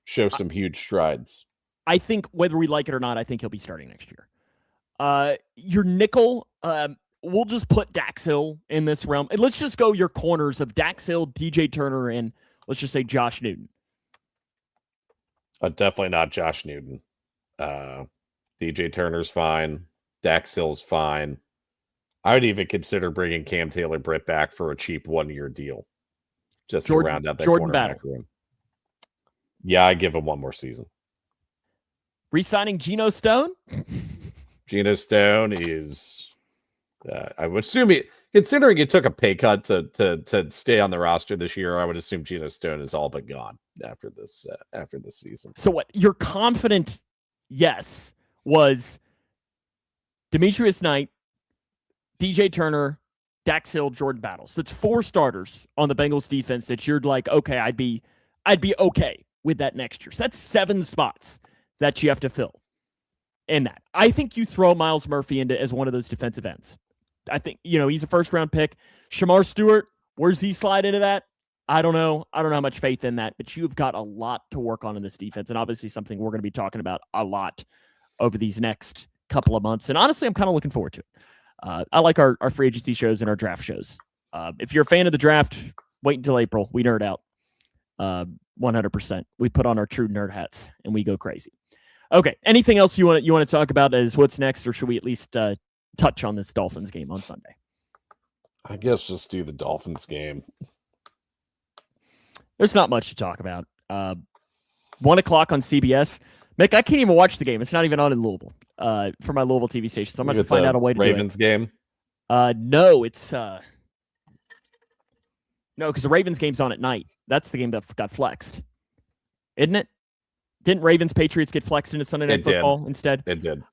show some huge strides. I think whether we like it or not, I think he'll be starting next year. Your nickel, we'll just put Dax Hill in this realm. And let's just go your corners of Dax Hill, DJ Turner, and let's just say Josh Newton. Definitely not Josh Newton. DJ Turner's fine. Dax Hill's fine. I would even consider bringing Cam Taylor-Britt back for a cheap 1-year deal. Just to round out that cornerback room. Yeah, I give him one more season. Re-signing Geno Stone? Geno Stone is... I would assume, considering he took a pay cut to stay on the roster this year, I would assume Geno Stone is all but gone after this season. So what? You're confident? Yes, was Demetrius Knight, DJ Turner, Dax Hill, Jordan Battle. So it's 4 starters on the Bengals defense that you're like, okay, I'd be okay with that next year. So that's 7 spots that you have to fill in that. I think you throw Miles Murphy into as one of those defensive ends. I think, he's a first-round pick. Shamar Stewart, where's he slide into that? I don't know. I don't know how much faith in that, but you've got a lot to work on in this defense, and obviously something we're going to be talking about a lot over these next couple of months. And honestly, I'm kind of looking forward to it. I like our free agency shows and our draft shows. If you're a fan of the draft, wait until April. We nerd out 100%. We put on our true nerd hats, and we go crazy. Okay, anything else you want to talk about as what's next, or should we at least touch on this Dolphins game on Sunday? I guess just do the Dolphins game. There's not much to talk about. 1 o'clock on CBS. Mick, I can't even watch the game. It's not even on in Louisville for my Louisville TV station, so I'm going to have to find out a way to Ravens do it. Game? No, it's... no, because the Ravens game's on at night. That's the game that got flexed. Isn't it? Didn't Ravens-Patriots get flexed into Sunday Night Football instead? It did.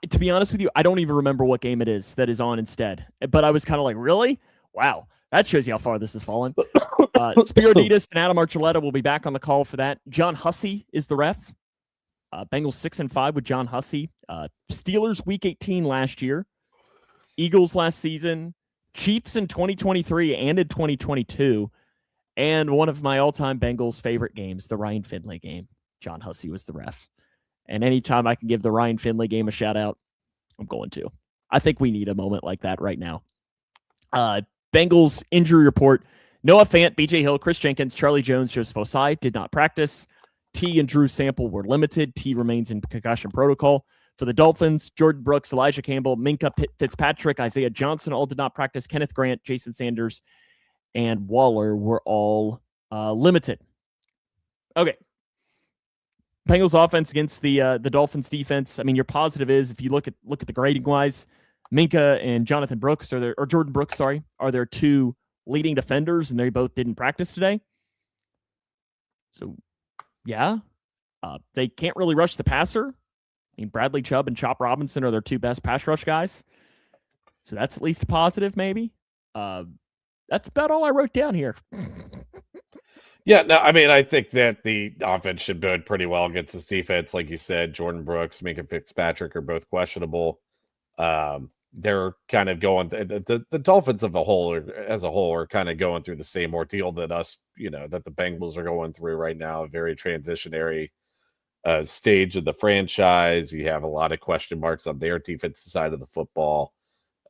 To be honest with you, I don't even remember what game it is that is on instead. But I was kind of like, really? Wow. That shows you how far this has fallen. Spiriditas and Adam Archuleta will be back on the call for that. John Hussey is the ref. Bengals 6-5 with John Hussey. Steelers Week 18 last year. Eagles last season. Chiefs in 2023 and in 2022. And one of my all-time Bengals favorite games, the Ryan Finley game. John Hussey was the ref. And anytime I can give the Ryan Finley game a shout-out, I'm going to. I think we need a moment like that right now. Bengals injury report. Noah Fant, B.J. Hill, Chris Jenkins, Charlie Jones, Joseph Osai did not practice. T and Drew Sample were limited. T remains in concussion protocol. For the Dolphins, Jordan Brooks, Elijah Campbell, Minka Fitzpatrick, Isaiah Johnson all did not practice. Kenneth Grant, Jason Sanders, and Waller were all limited. Okay. Bengals offense against the Dolphins defense. I mean, your positive is if you look at the grading wise, Minka and Jonathan Brooks or Jordan Brooks, are their 2 leading defenders, and they both didn't practice today. So, yeah, they can't really rush the passer. I mean, Bradley Chubb and Chop Robinson are their 2 best pass rush guys. So that's at least a positive, maybe. That's about all I wrote down here. Yeah, no, I mean, I think that the offense should bode pretty well against this defense. Like you said, Jordan Brooks, Minka Fitzpatrick are both questionable. They're kind of going the Dolphins as a whole are kind of going through the same ordeal that that the Bengals are going through right now. A very transitionary stage of the franchise. You have a lot of question marks on their defensive side of the football.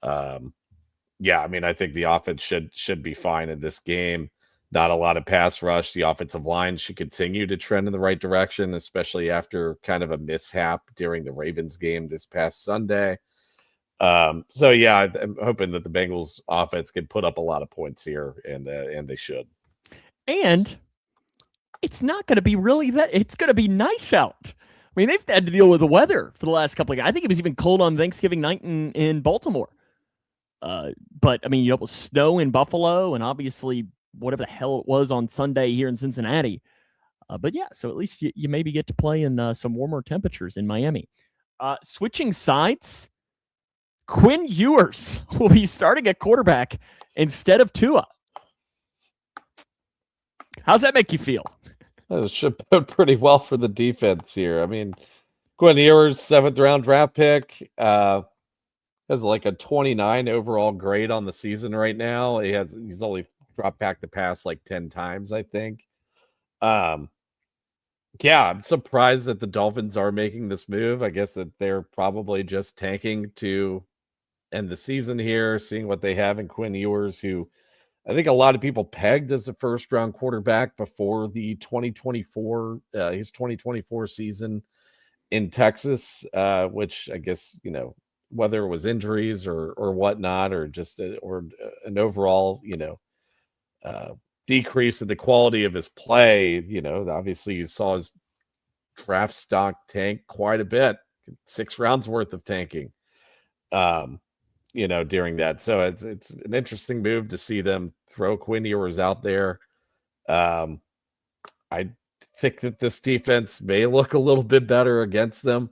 Yeah, I mean, I think the offense should be fine in this game. Not a lot of pass rush. The offensive line should continue to trend in the right direction, especially after kind of a mishap during the Ravens game this past Sunday. So yeah, I'm hoping that the Bengals offense can put up a lot of points here, and they should. And it's not going to be really that. It's going to be nice out. I mean, they've had to deal with the weather for the last couple of games. I think it was even cold on Thanksgiving night in Baltimore. But I mean, it was snow in Buffalo, and obviously whatever the hell it was on Sunday here in Cincinnati. But yeah, so at least you maybe get to play in some warmer temperatures in Miami. Switching sides, Quinn Ewers will be starting at quarterback instead of Tua. How's that make you feel? It should bode pretty well for the defense here. I mean, Quinn Ewers, 7th-round draft pick, has like a 29 overall grade on the season right now. He's only dropped back to pass like 10 times, I think. Yeah, I'm surprised that the Dolphins are making this move. I guess that they're probably just tanking to end the season here, seeing what they have in Quinn Ewers, who I think a lot of people pegged as a first-round quarterback before the 2024 his 2024 season in Texas, which I guess, whether it was injuries or whatnot, or just an overall, decrease in the quality of his play. Obviously you saw his draft stock tank quite a bit, 6 rounds worth of tanking, during that. So it's an interesting move to see them throw Quinn Ewers out there. I think that this defense may look a little bit better against them.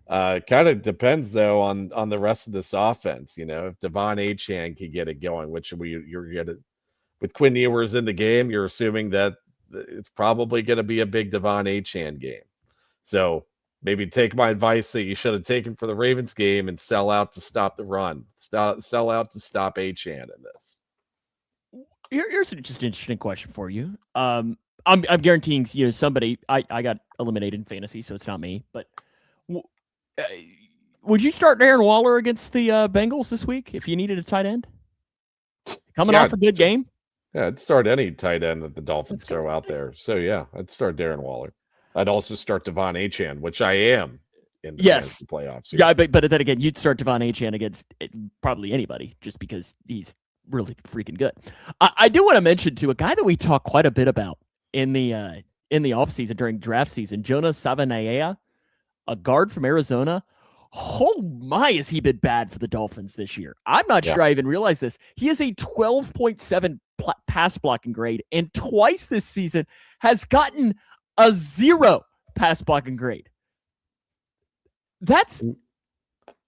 Kind of depends though on the rest of this offense. If Devon Achane can get it going, which you're gonna, with Quinn Ewers in the game, you're assuming that it's probably going to be a big Devon Achane game. So maybe take my advice that you should have taken for the Ravens game and sell out to stop the run. Sell out to stop Achane in this. Here's just an interesting question for you. I'm guaranteeing somebody. I got eliminated in fantasy, so it's not me. But would you start Darren Waller against the Bengals this week if you needed a tight end? Coming off a good game? Yeah, I'd start any tight end that the Dolphins throw out there. So, yeah, I'd start Darren Waller. I'd also start Devon Achane, which I am in the fantasy playoffs. Here. Yeah, but then again, you'd start Devon Achane against probably anybody just because he's really freaking good. I do want to mention, too, a guy that we talk quite a bit about in the offseason during draft season, Jonah Savanaia, a guard from Arizona. Oh my, has he been bad for the Dolphins this year? I'm not sure I even realized this. He has a 12.7 pass blocking grade, and twice this season has gotten a 0 pass blocking grade. That's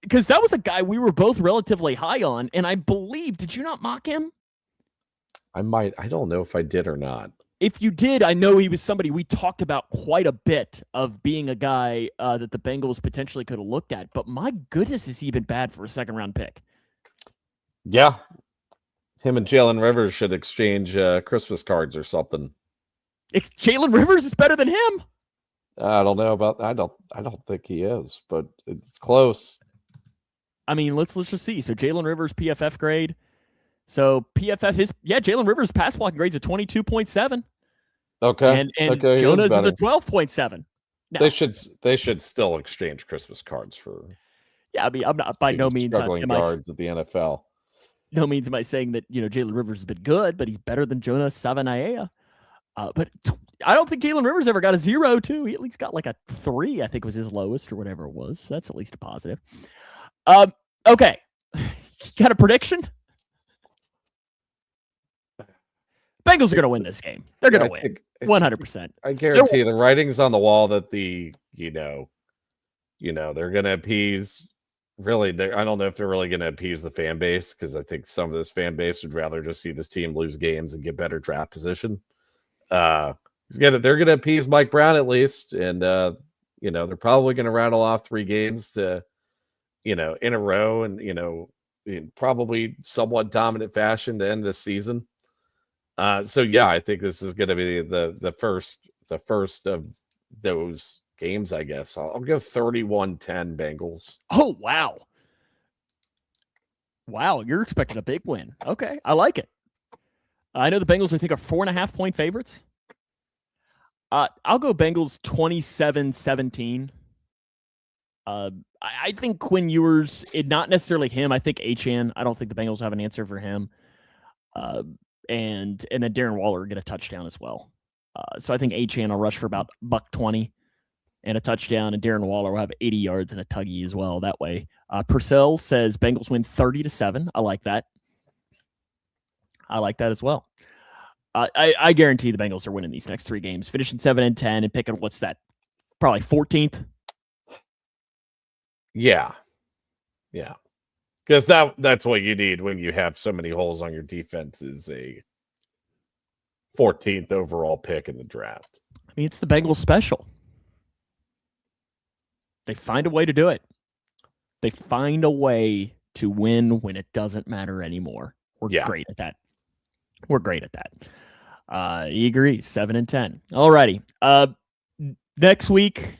because that was a guy we were both relatively high on, and I believe, did you not mock him? I don't know if I did or not. If you did, I know he was somebody we talked about quite a bit of being a guy that the Bengals potentially could have looked at. But my goodness, has he been bad for a 2nd-round pick? Yeah. Him and Jalen Rivers should exchange Christmas cards or something. Jalen Rivers is better than him. I don't know about. I don't think he is, but it's close. I mean, let's just see. So Jalen Rivers PFF grade. So PFF Jalen Rivers pass blocking grades a 22.7. Okay. And okay, Jonas is a 12.7. Now, they should still exchange Christmas cards for. Yeah, I mean, I'm not by no means struggling guards at the NFL. No means am I saying that Jalen Rivers has been good, but he's better than Jonas Savanaia. But I don't think Jalen Rivers ever got a 0 too. He at least got like a 3, I think was his lowest or whatever it was. So that's at least a positive. Okay. Got a prediction? Bengals are going to win this game. They're going to win 100%. I guarantee the writing's on the wall that they're going to appease. Really, I don't know if they're really going to appease the fan base, because I think some of this fan base would rather just see this team lose games and get better draft position. They're going to appease Mike Brown at least, and they're probably going to rattle off 3 games to in a row, and in probably somewhat dominant fashion to end this season. So yeah, I think this is going to be the first of those games, I guess. I'll go 31-10 Bengals. Oh, wow. Wow, you're expecting a big win. Okay, I like it. I know the Bengals, I think, are 4.5-point favorites. I'll go Bengals 27-17. I think Quinn Ewers, not necessarily him. I think Achane. I don't think the Bengals have an answer for him. And then Darren Waller will get a touchdown as well. So I think Achane will rush for about $120 and a touchdown, and Darren Waller will have 80 yards and a tuggy as well that way. Purcell says Bengals win 30-7. I like that. I like that as well. I guarantee the Bengals are winning these next 3 games, finishing 7-10 and picking, what's that? Probably 14th. Yeah. Because that's what you need when you have so many holes on your defense, is a 14th overall pick in the draft. I mean, it's the Bengals special. They find a way to do it. They find a way to win when it doesn't matter anymore. We're great at that. We're great at that. He agrees. 7-10. Alrighty. Next week,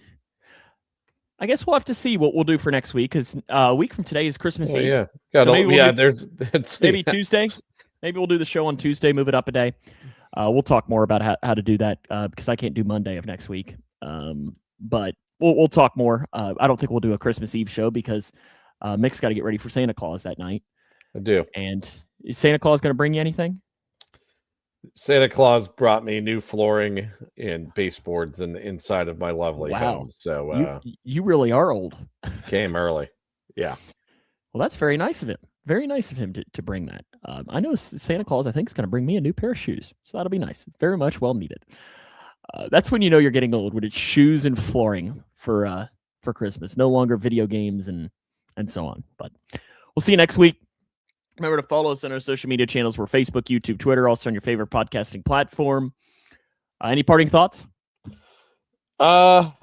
I guess we'll have to see what we'll do for next week, because a week from today is Christmas Eve. Yeah. So maybe maybe Tuesday. Maybe we'll do the show on Tuesday, move it up a day. We'll talk more about how to do that, because I can't do Monday of next week. But we'll talk more. I don't think we'll do a Christmas Eve show because Mick's got to get ready for Santa Claus that night. I do. And is Santa Claus going to bring you anything? Santa Claus brought me new flooring and baseboards in the inside of my lovely home. So you really are old. Came early. Yeah. Well, that's very nice of him. Very nice of him to bring that. I know Santa Claus, I think, is going to bring me a new pair of shoes. So that'll be nice. Very much well needed. That's when you know you're getting old, when it's shoes and flooring for Christmas. No longer video games and so on. But we'll see you next week. Remember to follow us on our social media channels. We're Facebook, YouTube, Twitter, also on your favorite podcasting platform. Any parting thoughts? No.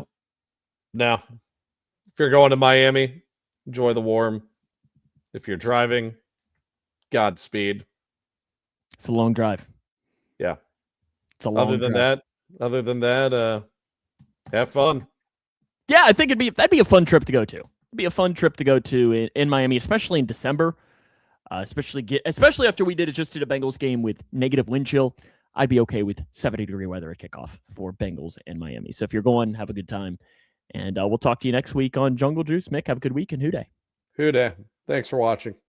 If you're going to Miami, enjoy the warm. If you're driving, Godspeed. It's a long drive. Yeah. It's a long drive. Other than that, have fun. Yeah, I think that'd be a fun trip to go to. It'd be a fun trip to go to in Miami, especially in December. Especially after we did a Bengals game with negative wind chill. I'd be okay with 70-degree weather at kickoff for Bengals and Miami. So if you're going, have a good time. And we'll talk to you next week on Jungle Juice. Mick, have a good week and Hoo Day. Hoo Day. Thanks for watching.